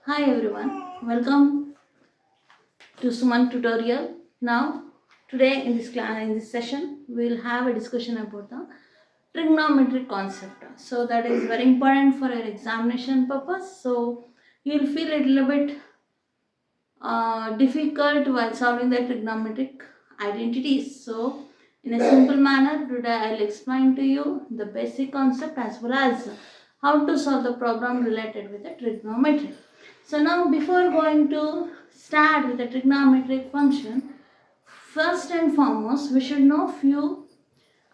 Hi everyone, welcome to Sumanth tutorial. Now, today in this session, we will have a discussion about the trigonometric concept. So that is very important for your examination purpose. So you will feel a little bit difficult while solving the trigonometric identities. So in a simple manner, today I will explain to you the basic concept as well as how to solve the problem related with the trigonometry. So now before going to start with the trigonometric function, first and foremost we should know few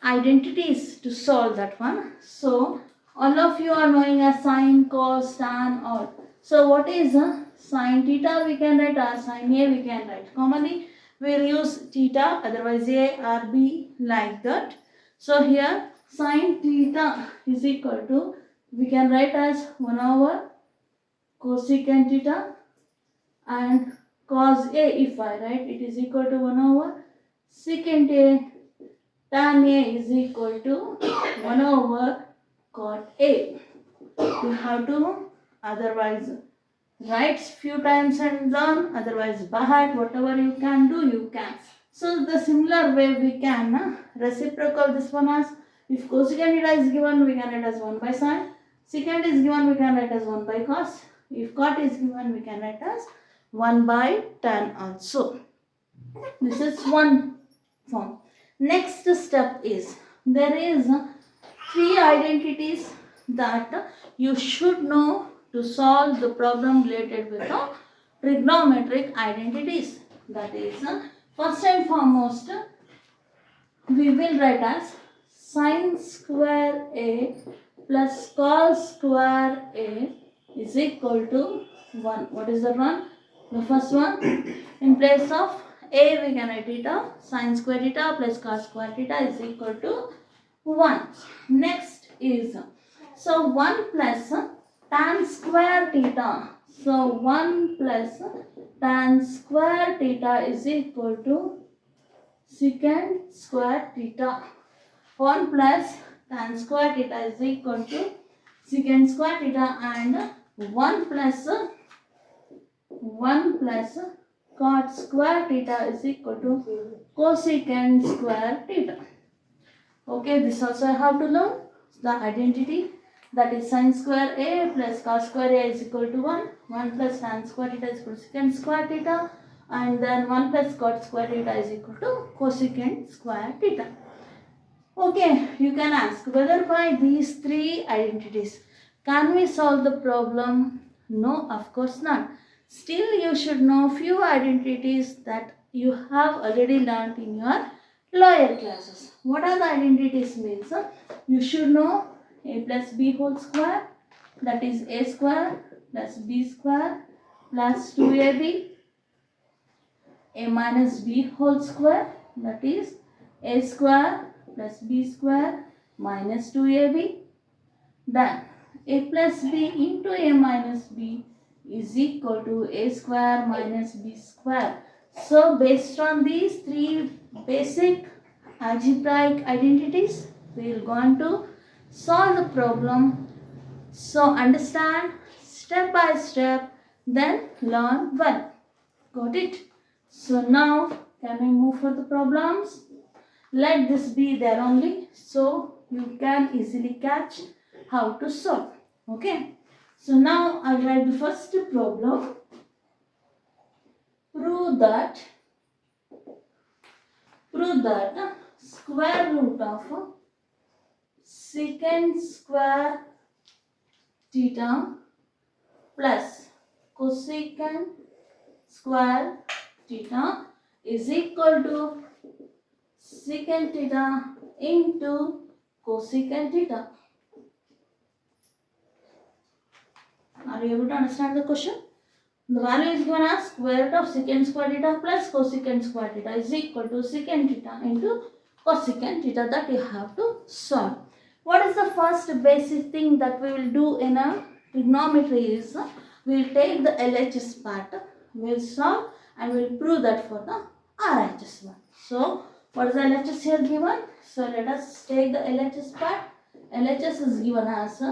identities to solve that one. So all of you are knowing as sine, cos, tan, all. So what is a sine theta? We can write as sine A. We can write commonly. We'll use theta, otherwise A or B like that. So here sine theta is equal to, we can write as 1 over cosecant theta, and cos A, if I write, it is equal to 1 over secant A. Tan A is equal to 1 over cot A. You have to otherwise write few times and learn, otherwise by heart, whatever you can do, you can. So the similar way we can reciprocal this one as, if cosecant theta is given, we can write as 1 by sine. Secant is given, we can write as 1 by cos. If cot is given, we can write as 1 by tan also. This is one form. Next step is, there is three identities that you should know to solve the problem related with the trigonometric identities. That is, first and foremost, we will write as sine square A plus cos square A is equal to 1. What is the one? The first one, in place of A we can write theta, sine square theta plus cos square theta is equal to 1. Next is, so 1 plus tan square theta. So 1 plus tan square theta is equal to secant square theta. 1 plus tan square theta is equal to secant square theta, and 1 plus cot square theta is equal to cosecant square theta. Okay, this also I have to learn the identity, that is sine square A plus cos square A is equal to 1. 1 plus tan square theta is equal to secant square theta, and then 1 plus cot square theta is equal to cosecant square theta. Okay, you can ask whether by these three identities can we solve the problem? No, of course not. Still, you should know few identities that you have already learnt in your lower classes. What are the identities means? You should know a plus b whole square, that is a square plus b square plus 2ab, a minus b whole square, that is a square plus b square minus 2ab. Then a plus b into a minus b is equal to a square minus b square. So based on these three basic algebraic identities, we will go on to solve the problem. So understand step by step, then learn well. Got it? So now can we move for the problems? Let this be there only, so you can easily catch how to solve. Okay. So now I will write the first problem. Prove that square root of secant square theta plus cosecant square theta is equal to secant theta into cosecant theta. Are you able to understand the question? The value is given as square root of secant square theta plus cosecant square theta is equal to secant theta into cosecant theta, that you have to solve. What is the first basic thing that we will do in a trigonometry is, we will take the LHS part, we will solve and we will prove that for the RHS one. So what is the LHS here given? So let us take the LHS part. LHS is given as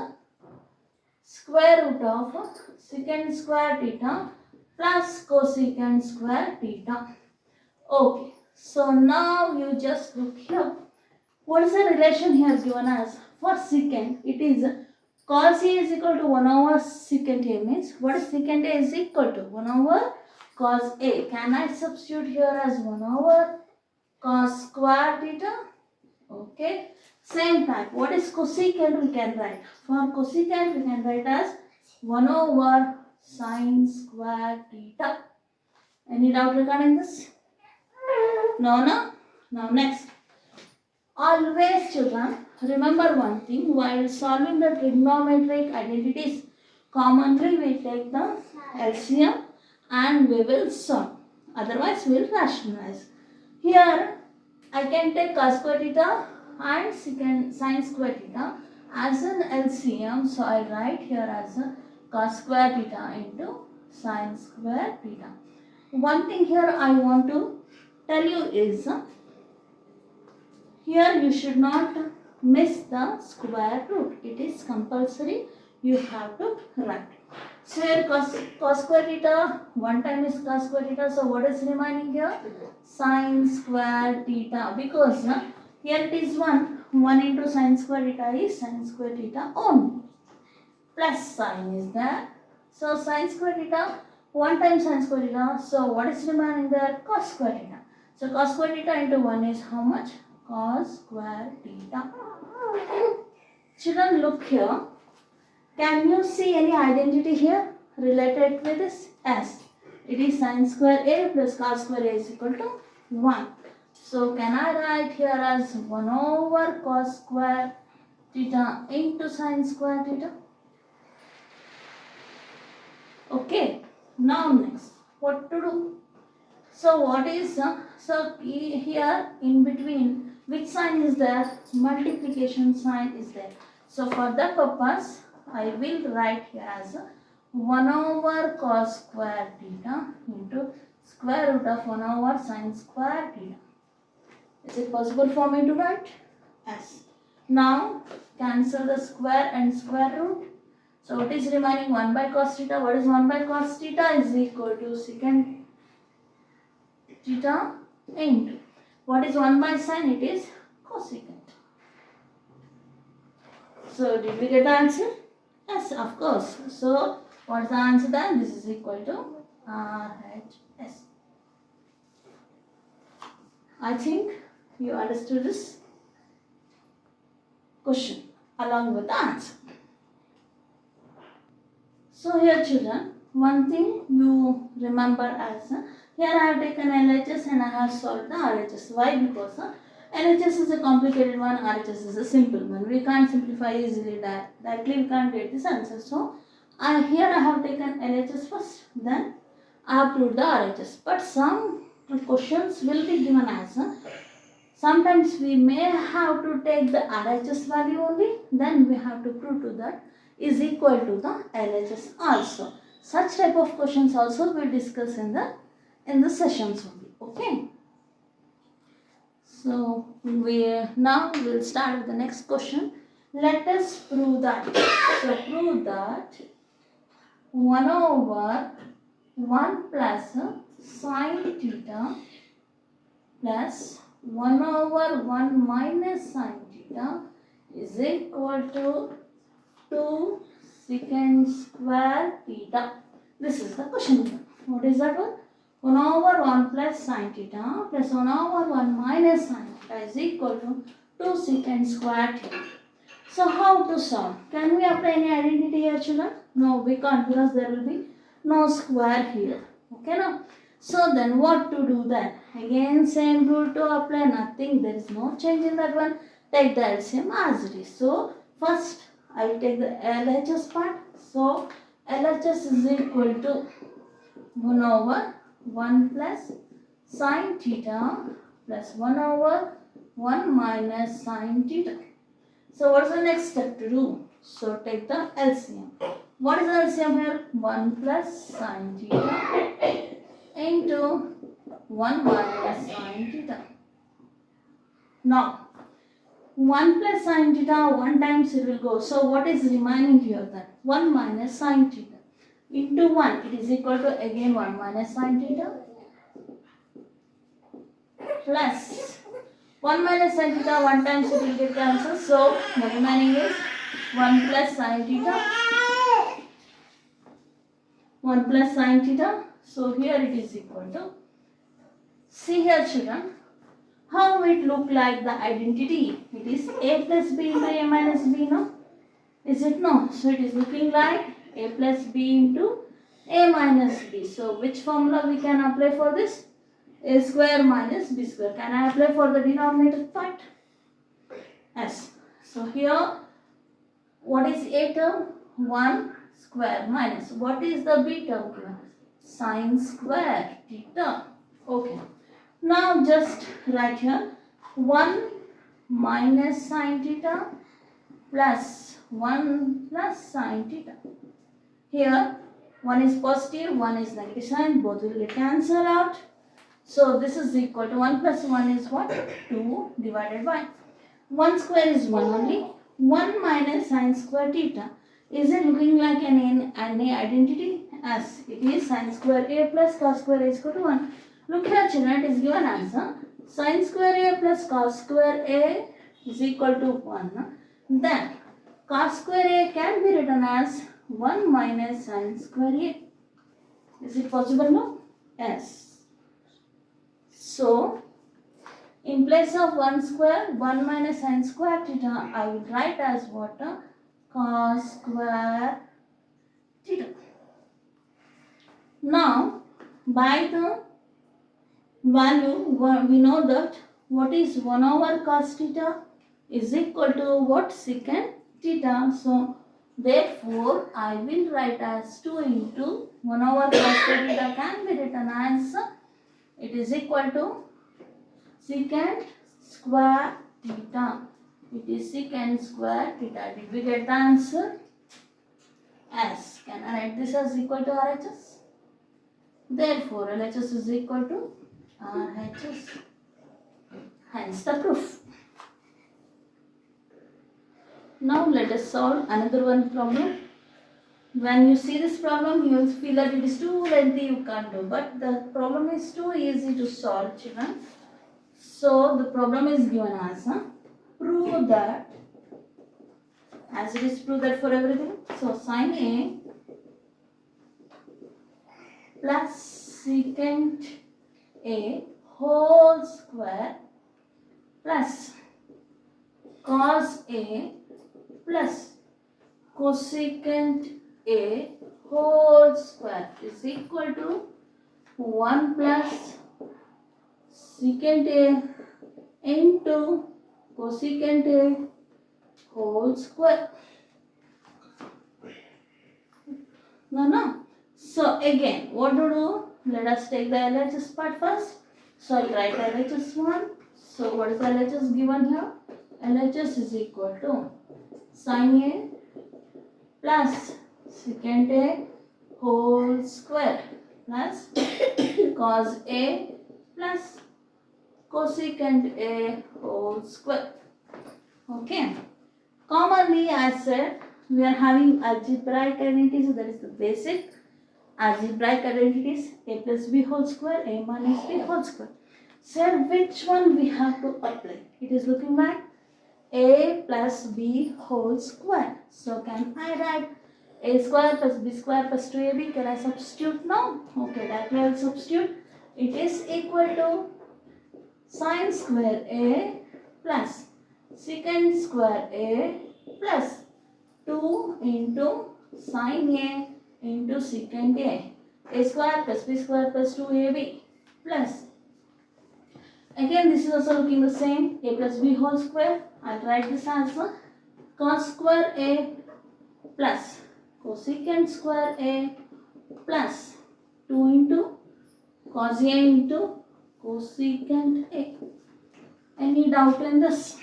square root of secant square theta plus cosecant square theta. Okay, so now you just look here. What is the relation here given as? For secant, it is cos A is equal to 1 over secant A, means what is secant A is equal to 1 over cos A. Can I substitute here as 1 over cos square theta? Okay. Same time, what is cosecant we can write? For cosecant we can write as 1 over sine square theta. Any doubt regarding this? No, no? Now next. Always children, remember one thing, while solving the trigonometric identities, commonly we take the LCM and we will solve. Otherwise we will rationalize. Here I can take cos square theta and secant sin square theta as an LCM. So I write here as a cos square theta into sin square theta. One thing here I want to tell you is, here you should not miss the square root. It is compulsory. You have to write. So here cos square theta, one time is cos square theta. So what is remaining here? Sin square theta. Because here it is 1. 1 into sin square theta is sin square theta only. Plus sin is there. So sin square theta, 1 time sin square theta. So what is remaining there? Cos square theta. So cos square theta into 1 is how much? Cos square theta. Children, look here. Can you see any identity here related with this? Yes. It is sin square A plus cos square A is equal to 1. So can I write here as 1 over cos square theta into sin square theta? Okay. Now next, what to do? So what is, here in between, which sign is there? Multiplication sign is there. So for that purpose, I will write here as 1 over cos square theta into square root of 1 over sin square theta. Is it possible for me to write? Yes. Now cancel the square and square root. So what is remaining? 1 by cos theta. What is 1 by cos theta? Is equal to secant theta into, what is 1 by sin? It is cosecant. So did we get the answer? Yes, of course. So what is the answer then? This is equal to RHS. I think you understood this question along with the answer. So here children, one thing you remember as, here I have taken LHS and I have solved the RHS. Why? Because LHS is a complicated one, RHS is a simple one. We can't simplify easily directly, we can't get this answer. So here I have taken LHS first, then I have proved the RHS. But some questions will be given as, sometimes we may have to take the RHS value only, then we have to prove to that is equal to the LHS also. Such type of questions also we discuss in the sessions only. Okay. So now we'll start with the next question. Let us prove that. So prove that 1 over 1 plus sin theta plus 1 over 1 minus sin theta is equal to 2 secant square theta. This is the question. What is that one? 1 over 1 plus sin theta plus 1 over 1 minus sin theta is equal to 2 secant square theta. So how to solve? Can we apply any identity here, children? No, we can't, because there will be no square here. Okay, now? So then what to do then? Again same rule to apply, nothing, there is no change in that one. Take the LCM as it is. So first I will take the LHS part. So LHS is equal to 1 over 1 plus sin theta plus 1 over 1 minus sin theta. So what is the next step to do? So take the LCM. What is the LCM here? 1 plus sin theta into 1 minus sin theta. Now 1 plus sine theta, 1 times it will go. So what is remaining here then? 1 minus sine theta into 1. It is equal to again 1 minus sine theta plus 1 minus sine theta, 1 times it will get cancelled. So the remaining is 1 plus sine theta. 1 plus sine theta. So here it is equal to, see here children, how it look like the identity. It is a plus b into a minus b, no? Is it no? So it is looking like a plus b into a minus b. So which formula we can apply for this? A square minus b square. Can I apply for the denominator part? Yes. So here, what is a term? 1 square minus. What is the b term? Sine square theta. Okay. Now just write here 1 minus sine theta plus 1 plus sine theta. Here 1 is positive, 1 is negative sign, both will get cancelled out. So this is equal to 1 plus 1 is what? 2 divided by 1 square is 1 only. 1 minus sine square theta. Is it looking like an identity? As it is sine square a plus cos square a is equal to 1. Look here children, it is given answer. Sine square a plus cos square a is equal to 1. Then cos square a can be written as 1 minus sine square a. Is it possible now? Yes. So in place of 1 square, 1 minus sine square theta, I will write as what? Cos square theta. Now by the value, we know that what is 1 over cos theta is equal to what? Secant theta. So therefore I will write as 2 into 1 over cos theta can be written as, it is equal to secant square theta. It is secant square theta. Did we get the answer? Yes. Can I write this as equal to RHS? Therefore LHS is equal to RHS. Hence the proof. Now let us solve another one problem. When you see this problem, you will feel that it is too lengthy, you can't do. But the problem is too easy to solve, children. So the problem is given as prove that, as it is prove that for everything. So sine A plus secant A whole square plus cos A plus cosecant A whole square is equal to 1 plus secant A into cosecant A whole square. No. So again, what to do? Let us take the LHS part first. So I'll write LHS 1. So what is the LHS given here? LHS is equal to sine A plus secant A whole square plus cos A plus cosecant A whole square. Okay. Commonly, I said, we are having algebraic identities. That is the basic algebraic identities. A plus b whole square, a minus b whole square. So which one we have to apply? It is looking like a plus b whole square. So can I write a square plus b square plus 2ab? Can I substitute now? Okay, directly I will substitute. It is equal to sine square a plus secant square a plus 2 into sine a into secant a square plus b square plus 2ab plus, again this is also looking the same, a plus b whole square. I'll write this as cos square a plus cosecant square a plus 2 into cos a into cosecant a. Any doubt in this?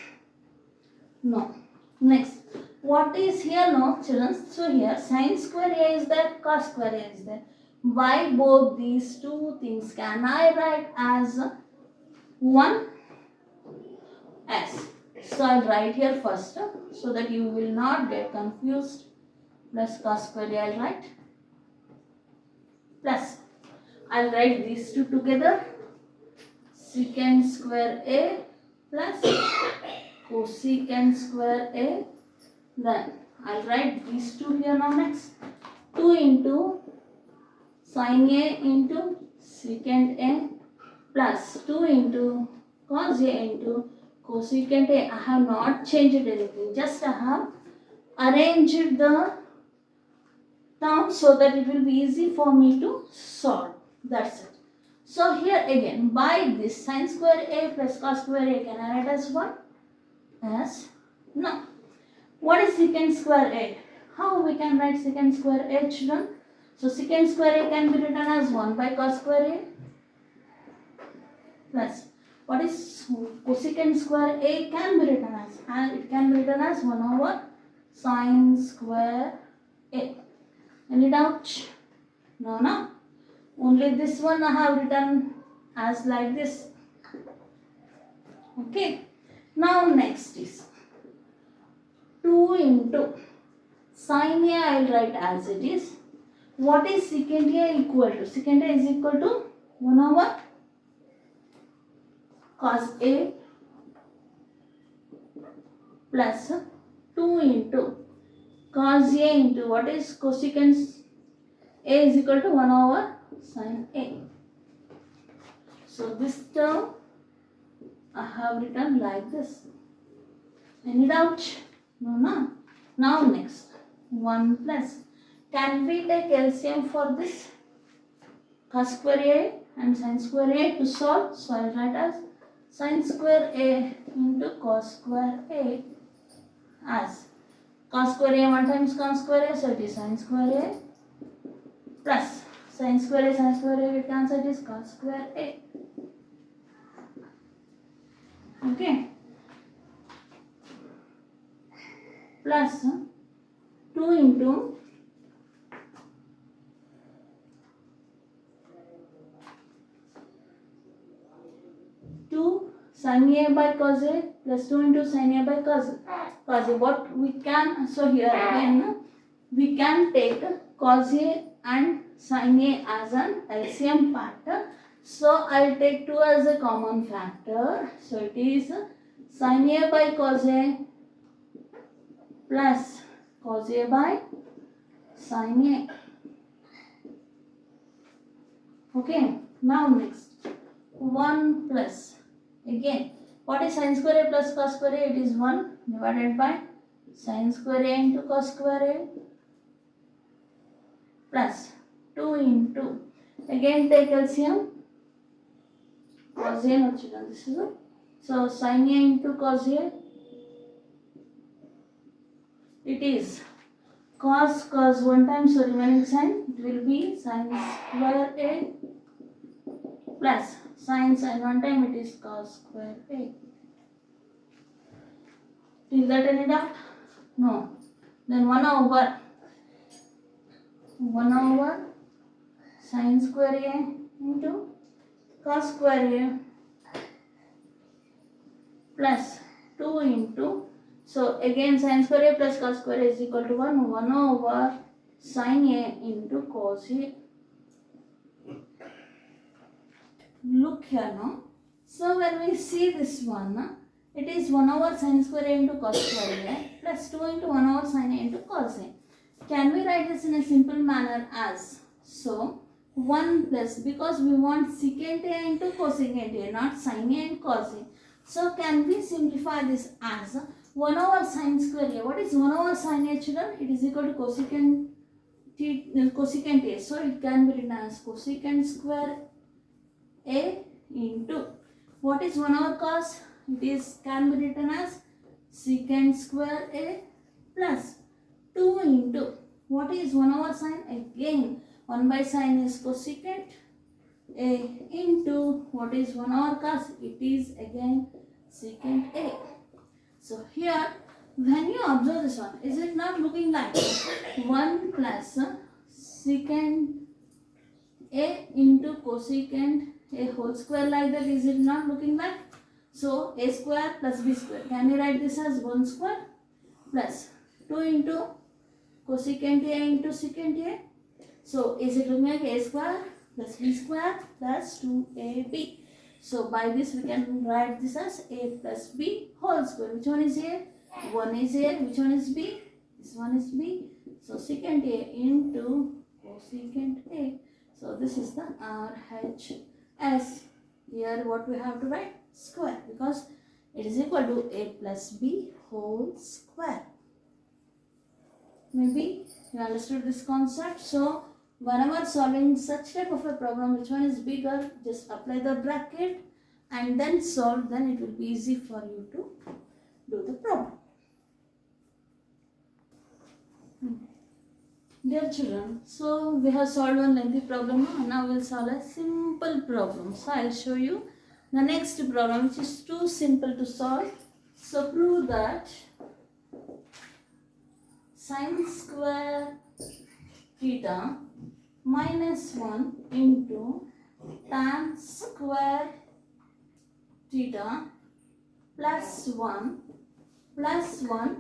No. Next, what is here now, children? So here sine square a is there, cos square a is there. Why both these two things can I write as 1 s? So I'll write here first so that you will not get confused. Plus cos square A I'll write. Plus I'll write these two together. Secant square A plus cosecant square A. Then I'll write these two here now next. 2 into sin A into secant A plus 2 into cos A into cosecant A. I have not changed anything. Just I have arranged the terms so that it will be easy for me to solve. That's it. So here again, by this sin square A plus cos square A, can I write as 1? As no. What is secant square A? How we can write secant square A, children? So secant square A can be written as 1 by cos square A plus what is cosecant square A can be written as, and it can be written as 1 over sin square A. Any doubt? No, no. Only this one I have written as like this. Okay. Now next is 2 into sin A I will write as it is. What is secant A equal to? Secant A is equal to 1 over cos A plus 2 into cos A into what is cosecant A is equal to 1 over sin A. So this term I have written like this. Any doubt? No, no. Now next 1 plus. Can we take LCM for this? Cos square A and sin square A to solve. So I will write as sin square A into cos square A as cos square A 1 times cos square A, so it is sin square A plus sin square A will cancel, it is cos square A. Okay. Plus 2 into sin A by cos A plus 2 into sin A by cos A. What we can, so here again we can take cos A and sin A as an LCM factor. So I'll take 2 as a common factor. So it is sin A by cos A plus cos A by sin A. Okay. Now next 1 plus. Again, what is sin square A plus cos square A? It is 1 divided by sin square A into cos square A plus 2 into, again take LCM, cos A, not children, this is it. So sin A into cos A, it is cos 1 time, so remaining sign, it will be sin square A plus sin 1 time, it is cos square A. Till that any doubt? No. Then 1 over sin square A into cos square A plus 2 into, so again sin square A plus cos square A is equal to 1 over sin A into cos A. Look here now. So when we see this one, it is 1 over sin square A into cos square A plus 2 into 1 over sin A into cos A. Can we write this in a simple manner as, so 1 plus, because we want secant A into cosecant A, not sin A and cos A. So can we simplify this as 1 over sin square A? What is 1 over sin A, children? It is equal to cosecant A. So it can be written as cosecant square A into, what is 1 over cos? It is can be written as secant square A plus 2 into, what is 1 over sin? Again 1 by sin is cosecant A into, what is 1 over cos? It is again secant A. So here when you observe this one, is it not looking like 1 plus secant A into cosecant A whole square, like that? Is it not looking like? So a square plus b square. Can you write this as 1 square plus 2 into cosecant a into secant a. So is it looking like a square plus b square plus 2ab. So by this we can write this as a plus b whole square. Which one is a? 1 is a. Which one is b? This one is b. So secant a into cosecant a. So this is the RHS. Here what we have to write? Square, because it is equal to a plus b whole square. Maybe you understood this concept. So whenever solving such type of a problem, which one is bigger, just apply the bracket and then solve, then it will be easy for you to do the problem. Dear children, so we have solved one lengthy problem. Now we will solve a simple problem. So I will show you the next problem, which is too simple to solve. So prove that sin square theta minus 1 into tan square theta plus 1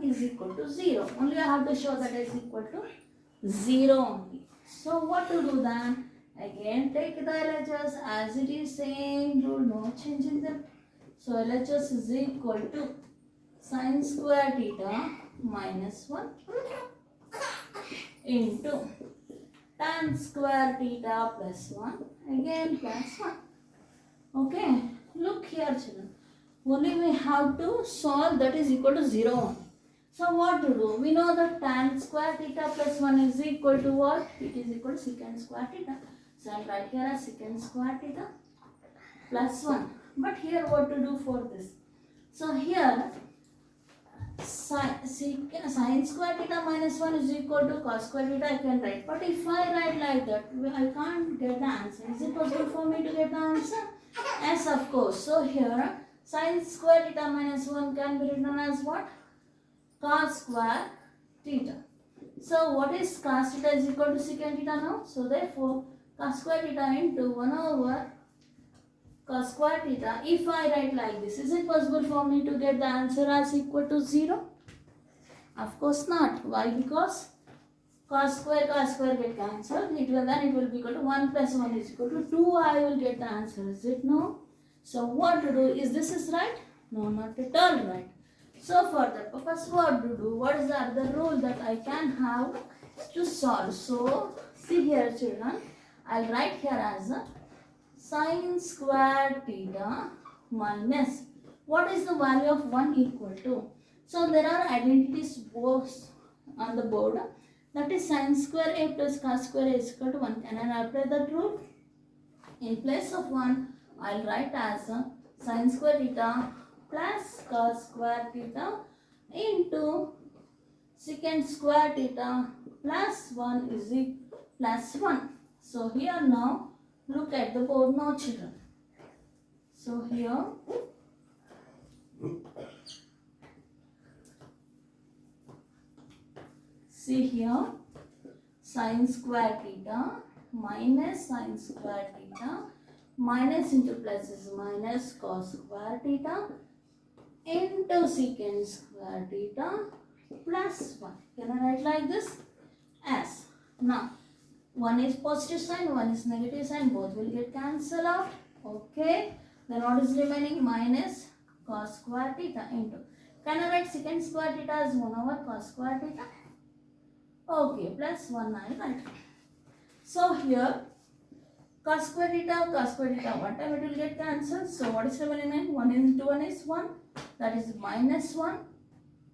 is equal to 0. Only I have to show that is equal to 0 only. So what to do then? Again take the LHS as it is, same rule, no change in them. So LHS is equal to sin square theta minus 1 into tan square theta plus 1, again plus 1. Okay, look here children. Only we have to solve that is equal to 0 only. So what to do? We know that tan square theta plus 1 is equal to what? It is equal to secant square theta. So I'll write here as secant square theta plus 1. But here what to do for this? So here sin square theta minus 1 is equal to cos square theta I can write. But if I write like that, I can't get the answer. Is it possible for me to get the answer? Yes, of course. So here sin square theta minus 1 can be written as what? Cos square theta. So what is cos theta is equal to secant theta now? So therefore cos square theta into 1 over cos square theta. If I write like this, is it possible for me to get the answer as equal to 0? Of course not. Why? Because cos square get cancelled. Then it will be equal to 1 plus 1 is equal to 2. I will get the answer. Is it no? So what to do? Is this is right? No, not at all right. So for that purpose, what to do? What is the other rule that I can have to solve? So see here children, I'll write here as a sin square theta minus, what is the value of 1 equal to? So there are identities both on the board. That is sin square a plus cos square a is equal to 1. Can I apply that rule? In place of 1, I'll write as a sin square theta plus cos square theta into secant square theta plus 1 is equal plus 1. So here now look at the board now children. So here see here sin square theta minus sin square theta minus into plus is minus cos square theta into secant square theta plus 1. Can I write like this? As. Now, one is positive sign, one is negative sign, both will get cancelled out. Okay. Then what is remaining? Minus cos square theta into. Can I write secant square theta as 1 over cos square theta? Okay. Plus 1 I write. So here cos square theta, one time it will get cancelled. So what is remaining? 1 into 1 is 1. That is minus 1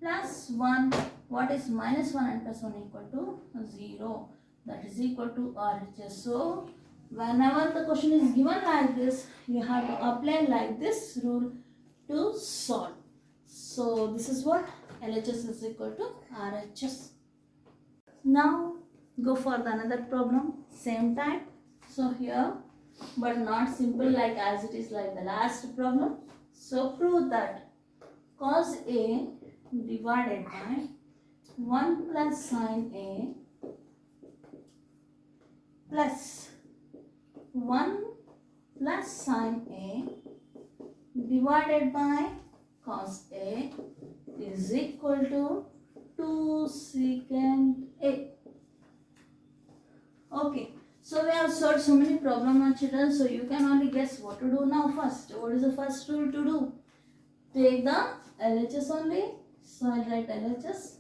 plus 1. What is minus 1 and plus 1 equal to 0. That is equal to RHS. So whenever the question is given like this, you have to apply like this rule to solve. So this is what LHS is equal to RHS. Now go for the another problem, same type. So here, but not simple like as it is like the last problem. So prove that cos A divided by 1 plus sin A plus 1 plus sin A divided by cos A is equal to 2 secant A. Okay, so we have solved so many problems, children, so you can only guess what to do now first. What is the first rule to do? Take the LHS only. So I'll write LHS.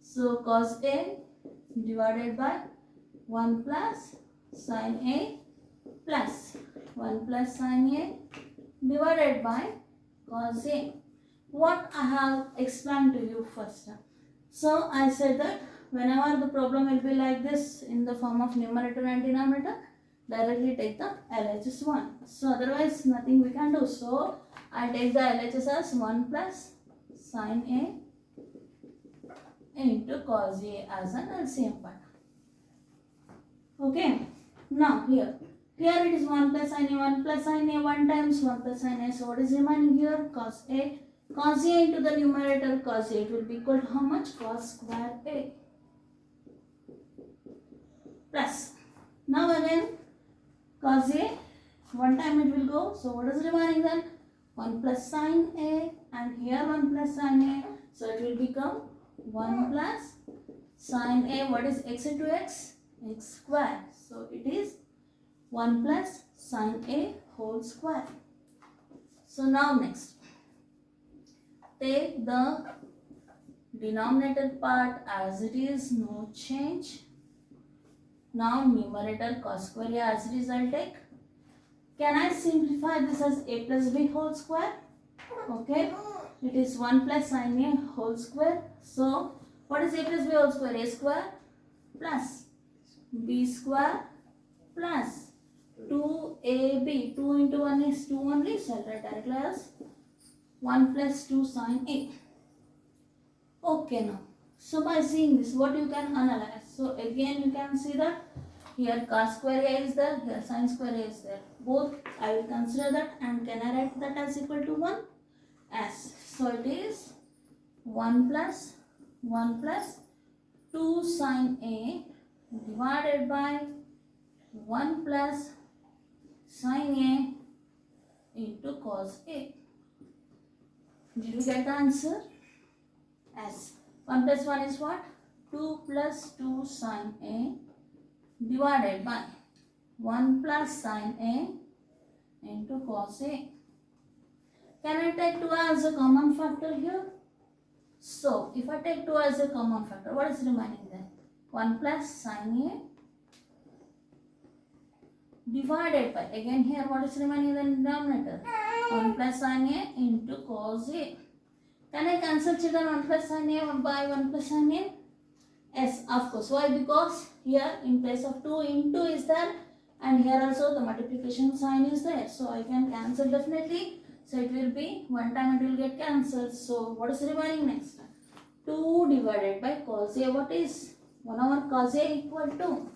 So cos A divided by 1 plus sin A plus 1 plus sin A divided by cos A. What I have explained to you first. So I said that whenever the problem will be like this in the form of numerator and denominator, directly take the LHS 1. So otherwise nothing we can do. So I take the LHS as 1 plus sin A into cos A as an LCM part. Okay. Now here it is 1 plus sin A, 1 plus sin A, 1 times 1 plus sin A. So what is remaining here? Cos A. Cos A into the numerator cos A, it will be equal to how much? Cos square A. Plus. Now again cos A, one time it will go. So what is remaining then? 1 plus sin A and here 1 plus sin A. So it will become 1 plus sin A. What is x into x? X square. So it is 1 plus sin A whole square. So now next. Take the denominator part as it is, no change. Now numerator cos square A as it is I'll take. Can I simplify this as A plus B whole square? Okay. It is 1 plus sin A whole square. So what is A plus B whole square? A square plus B square plus 2AB. 2 into 1 is 2 only. So I'll write directly as 1 plus 2 sin A. Okay now. So by seeing this, what you can analyze? So again you can see that here cos square A is there, here sin square A is there. Both I will consider that and can I write that as equal to 1? As. So it is 1 plus 2 sin A divided by 1 plus sin A into cos A. Did you get the answer? As 1 plus 1 is what? 2 plus 2 sin A divided by 1 plus sin A into cos A. Can I take 2 as a common factor here? So if I take 2 as a common factor, what is remaining then? 1 plus sin A divided by, again here what is remaining in the denominator? 1 plus sin A into cos A. Can I cancel children 1 plus sin A by 1 plus sin A? Yes, of course. Why? Because here in place of 2 into is there and here also the multiplication sign is there. So I can cancel definitely. So it will be, one time it will get cancelled. So what is remaining next? 2 divided by cos A. What is 1 over cos A equal to?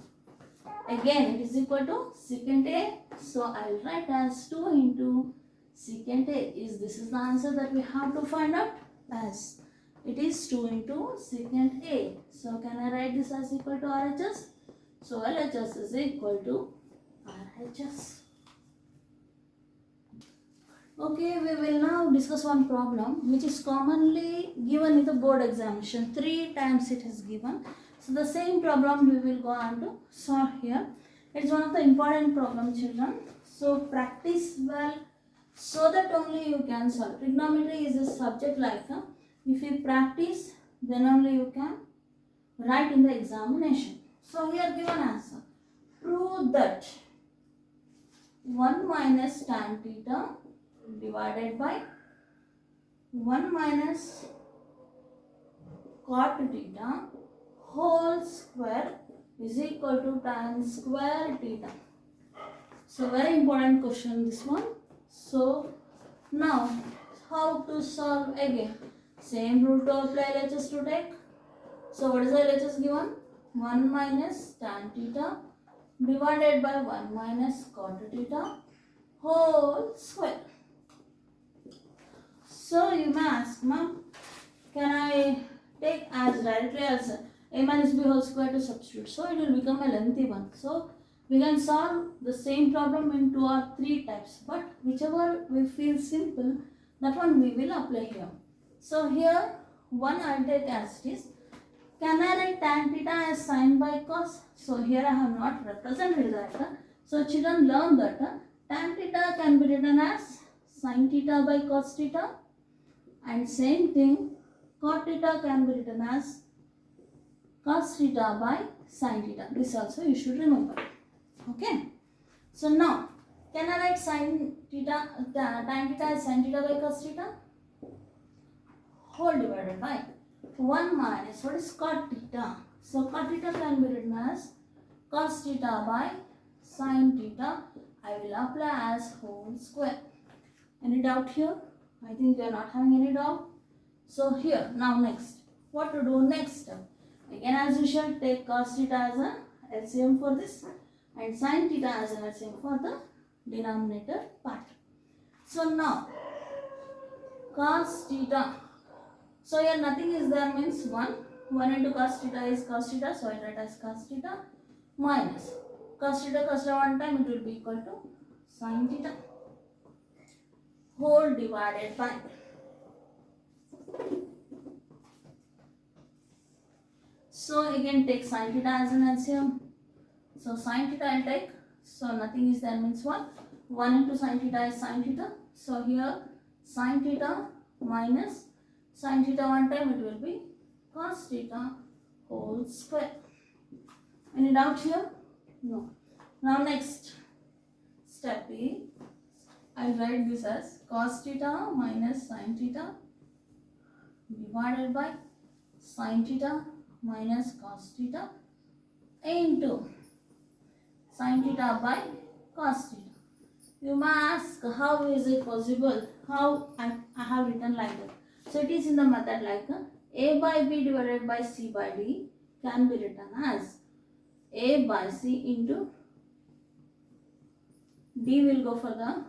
Again it is equal to secant A. So I will write as 2 into secant A. This is the answer that we have to find out? As it is 2 into secant A. So can I write this as equal to RHS? So LHS is equal to RHS. Okay, we will now discuss one problem which is commonly given in the board examination. 3 times it is given. So the same problem we will go on to solve here. It is one of the important problem, children. So practice well so that only you can solve. Trigonometry is a subject like if you practice, then only you can write in the examination. So here given answer. Prove that 1 minus tan theta divided by 1 minus cot theta whole square is equal to tan square theta. So very important question this one. So now how to solve again? Same rule to apply, LHS to take. So what is the LHS given? 1 minus tan theta divided by 1 minus cot theta whole square. So you may ask, ma'am, can I take as directly as a minus b whole square to substitute? So it will become a lengthy one. So We can solve the same problem in 2 or 3 types, but whichever we feel simple, that one we will apply here. So here one I'll take as it is. Can I write tan theta as sin by cos? So here I have not represented that. So children learn that tan theta can be written as sin theta by cos theta, and same thing cot theta can be written as cos theta by sin theta. This also you should remember. Okay. So now, can I write sin theta, tan theta as sin theta by cos theta? Whole divided by 1 minus what is cot theta. So cot theta can be written as cos theta by sin theta. I will apply as whole square. Any doubt here? I think you are not having any doubt. So here, now next, what to do next? Again as usual, take cos theta as a LCM for this and sin theta as an LCM for the denominator part. So now, cos theta. So here nothing is there means 1. 1 into cos theta is cos theta. So I write as cos theta minus cos theta one time it will be equal to sin theta whole divided by so again take sin theta as an LCM. So sin theta I'll take. So nothing is there means 1. 1 into sin theta is sin theta. So here sin theta minus sin theta one time it will be cos theta whole square. Any doubt here? No. Now next step B. I'll write this as cos theta minus sin theta divided by sin theta minus cos theta into sin theta by cos theta. You may ask, how is it possible? How I have written like that. So it is in the method like a by b divided by c by d can be written as a by c into d will go for the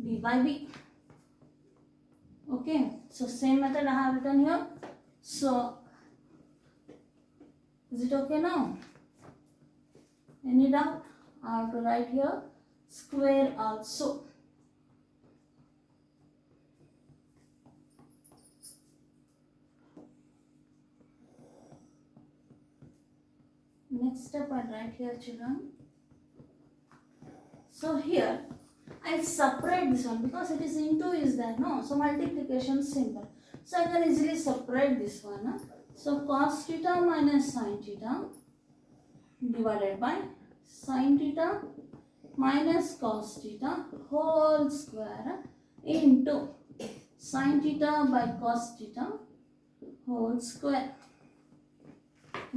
d by b. Okay, so same method I have written here. So is it okay now? Any doubt? I have to write here square also. Next step I write here children. So here I separate this one because it is into is there no. So multiplication simple. So I can easily separate this one. So cos theta minus sin theta divided by sin theta minus cos theta whole square into sin theta by cos theta whole square.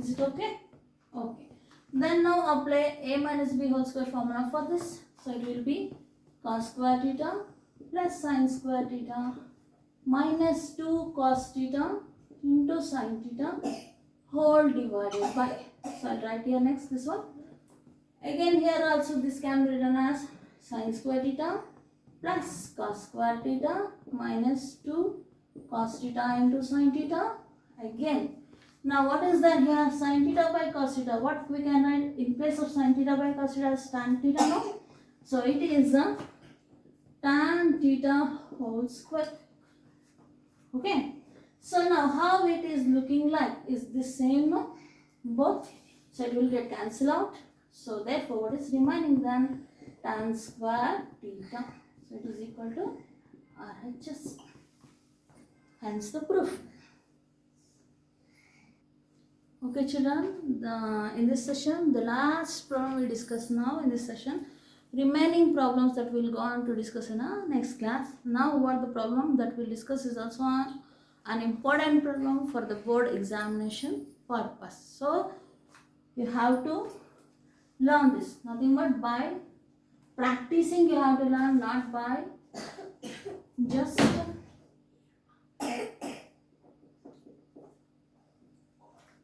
Is it okay? Okay. Then now apply a minus b whole square formula for this. So it will be cos square theta plus sin square theta minus 2 cos theta into sin theta whole divided by. So I'll write here next this one. Again here also this can be written as sin square theta plus cos square theta minus 2 cos theta into sin theta. Again, now what is that here? Sin theta by cos theta. What we can write in place of sin theta by cos theta as tan theta, no? So it is a tan theta whole square. Okay. So now how it is looking like? Is the same, no? Both. So it will get cancelled out. So therefore what is remaining then? Tan square theta. So it is equal to RHS. Hence the proof. Okay children, in this session, the last problem we discuss now in this session. Remaining problems that we'll go on to discuss in our next class. Now what the problem that we'll discuss is also an important problem for the board examination purpose. So you have to learn this. Nothing but by practicing you have to learn, not by just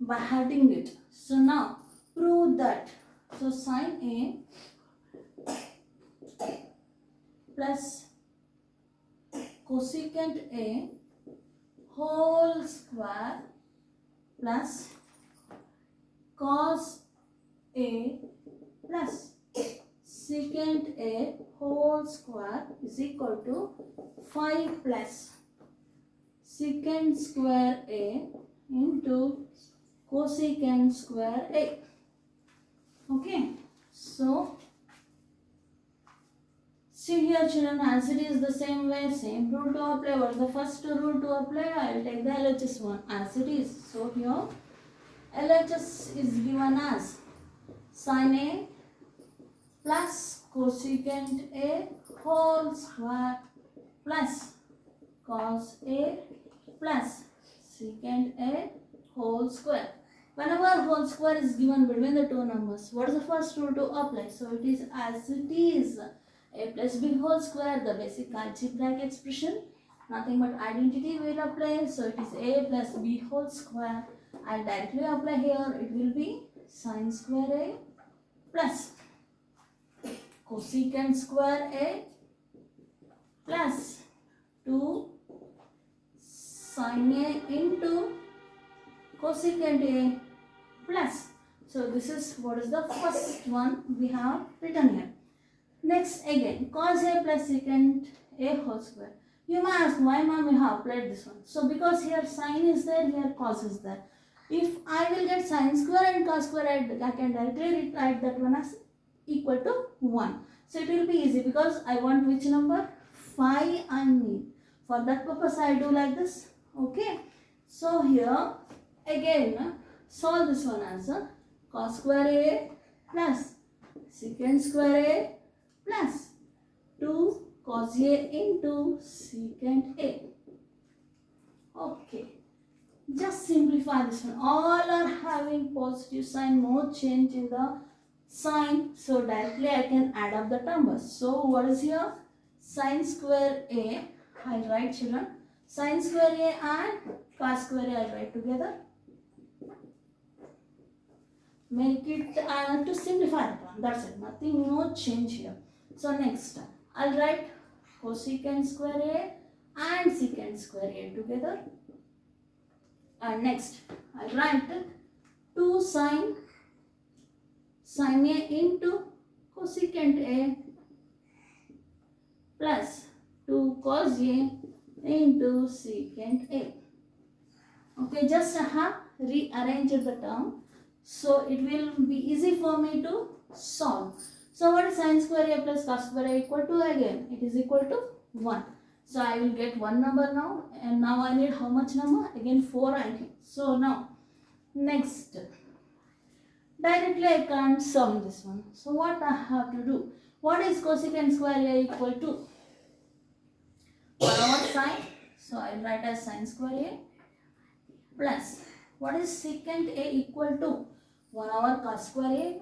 by having it. So now prove that. So sin A plus cosecant A whole square plus cos A plus A whole square is equal to 5 plus secant square A into cosecant square A. Okay, so see here children, as it is the same way, same rule to apply. What is the first rule to apply? I will take the LHS one as it is. So here LHS is given as sin A plus cosecant A whole square plus cos A plus secant A whole square. Whenever whole square is given between the two numbers, what is the first rule to apply? So it is as it is. A plus B whole square, the basic algebraic expression. Nothing but identity will apply. So it is A plus B whole square. I'll directly apply here. It will be sin square A plus cosecant square A plus 2 sin A into cosecant A plus. So this is what is the first one we have written here. Next again cos A plus secant A whole square. You may ask why ma'am we have applied this one. So because here sin is there, here cos is there. If I will get sin square and cos square, I can directly write that one as equal to 1. So it will be easy because I want which number? 5 I need. For that purpose I do like this. Okay. So here again solve this one as cos square A plus secant square A plus 2 cos A into secant A. Okay. Just simplify this one. All are having positive sign, no change in the sign. So directly I can add up the numbers. So what is here? Sin square A, I'll write children. Sin square A and cos square A I'll write together. Make it to simplify that one. That's it. Nothing, no change here. So next I'll write cosecant square A and secant square A together. And next I'll write 2 sin A into cosecant A plus 2 cos A into secant A. Okay, just I have rearranged the term so it will be easy for me to solve. So what is sin square A plus cos square A equal to? Again it is equal to 1. So I will get one number now, and now I need how much number? Again 4 I need. So now next directly I can't solve this one. So what I have to do? What is cosecant square A equal to? 1 over sine. So I will write as sin square A plus what is secant A equal to? 1 over cos square A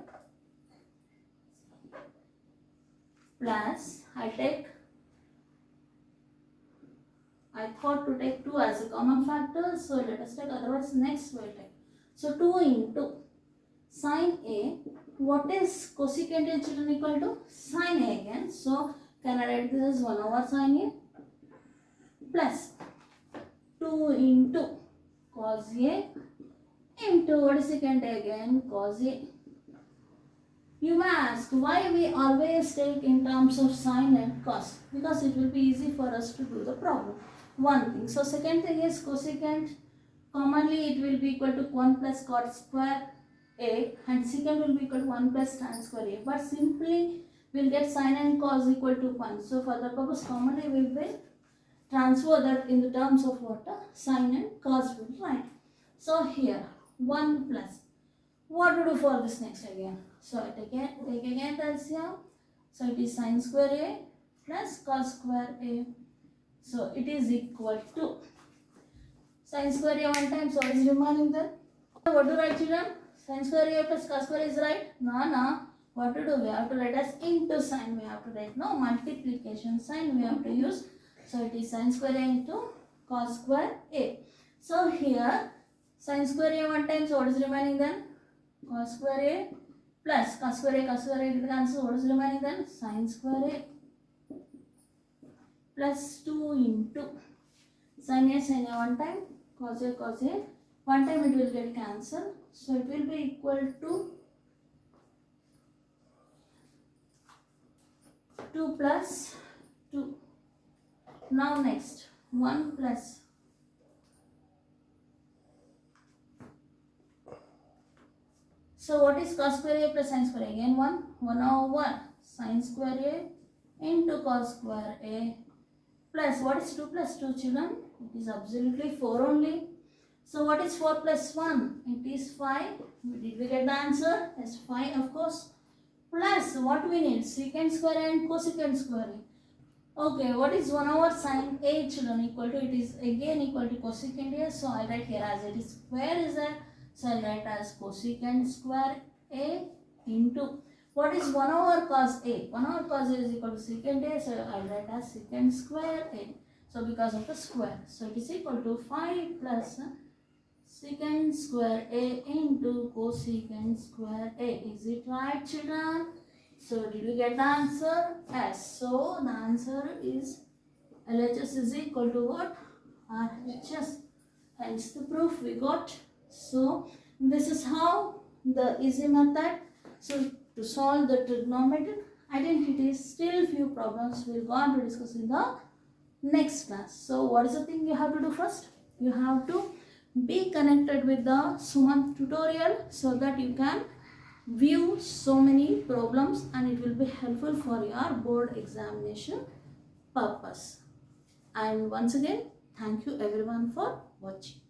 plus I thought to take 2 as a common factor, so let us take, otherwise next we will take. So 2 into sin A, what is cosecant A children equal to? Sin A again, so can I write this as 1 over sin A plus 2 into cos A into what is secant A again? Cos A. You may ask why we always take in terms of sine and cos, because it will be easy for us to do the problem. One thing. So second thing is cosecant, commonly it will be equal to 1 plus cot square A and secant will be equal to 1 plus tan square A. But simply we will get sine and cos equal to 1. So for the purpose commonly we will transfer that in the terms of what? Sine and cos will write. So here 1 plus. What to do for this next again? So I take again the LCM. So it is sin square A plus cos square A. So it is equal to sin square A one time. So what is remaining then? What to write children? Sin square A plus cos square is right? No. What to do? We have to write as into sin. We have to write no multiplication sign. We have to use. So it is sin square A into cos square A. So here sin square A one time. So what is remaining then? Cos square A plus cos square A will cancel. What is remaining then? Sin square A plus 2 into sin A one time, cos A one time it will get cancelled. So it will be equal to 2 plus 2. Now next 1 plus. So what is cos square A plus sin square A? Again 1 over 1 sin square A into cos square A plus what is 2 plus 2 children? It is absolutely 4 only. So what is 4 plus 1? It is 5. Did we get the answer? Yes, 5 of course. Plus what we need? Secant square and cosecant square. Okay, what is 1 over sin A children equal to? It is again equal to cosecant A. So I'll write here as it is. Where is that? So I'll write as cosecant square A into what is 1 over cos A? 1 over cos A is equal to secant A. So I'll write as secant square A. So because of the square. So it is equal to 5 plus secant square A into cosecant square A. Is it right children? So did we get the answer? Yes. So the answer is LHS is equal to what? RHS. Hence the proof we got. So this is how the easy method. So to solve the trigonometric identities, still few problems we'll go on to discuss in the next class. So what is the thing you have to do first? You have to be connected with the Sumanth tutorial so that you can view so many problems and it will be helpful for your board examination purpose. And once again, thank you everyone for watching.